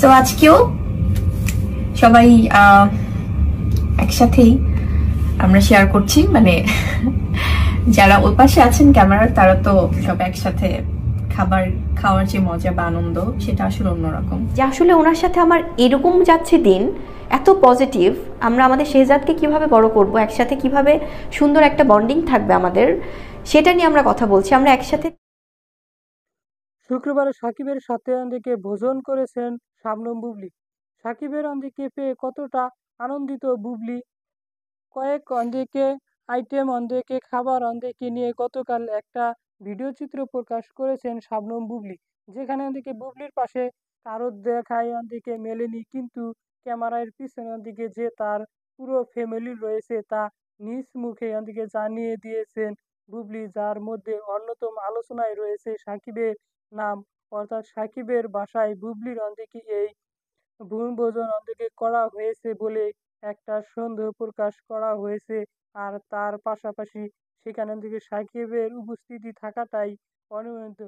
So আজকেও সবাই একসাথেই আমরা শেয়ার করছি, মানে যারা ওই পাশে আছেন ক্যামেরার তারা তো সব একসাথে খাবার খাওয়ার যে মজা বা আনন্দ সেটা আসলে অন্যরকম। যে আসলে ওনার সাথে আমার এরকম যাচ্ছে দিন, এত পজিটিভ। আমরা আমাদের শেহজাদকে কিভাবে বড় করব, একসাথে কিভাবে সুন্দর একটা বন্ডিং থাকবে আমাদের, সেটা নিয়ে আমরা কথা বলছি। আমরা একসাথে শুক্রবারে সাকিবের সাথে অন্দিকে ভোজন করেছেন শাবনম বুবলি। সাকিবের অন্দিকে পেয়ে কতটা আনন্দিত বুবলি, কয়েক অন্দিকে আইটেম অন্দিকে খাবার অন্দিকে নিয়ে গতকাল একটা ভিডিও চিত্র প্রকাশ করেছেন শাবনম বুবলি, যেখানে অন্দিকে বুবলির পাশে কারো দেখায় অন্দিকে মেলেনি, কিন্তু ক্যামেরার পিছনে অন্দিকে যে তার পুরো ফ্যামিলি রয়েছে তা নিজ মুখে অন্দিকে জানিয়ে দিয়েছেন বুবলি, যার মধ্যে অন্যতম আলোচনায় রয়েছে সাকিবের নাম। অর্থাৎ সাকিবের বাসায় বুবলির অন্দিকে এই বনভোজন অন্দিকে করা হয়েছে বলে একটা সন্দেহ প্রকাশ করা হয়েছে। আর তার পাশাপাশি সেখানে অন্দিকে সাকিবের উপস্থিতি থাকাটাই অনুমিত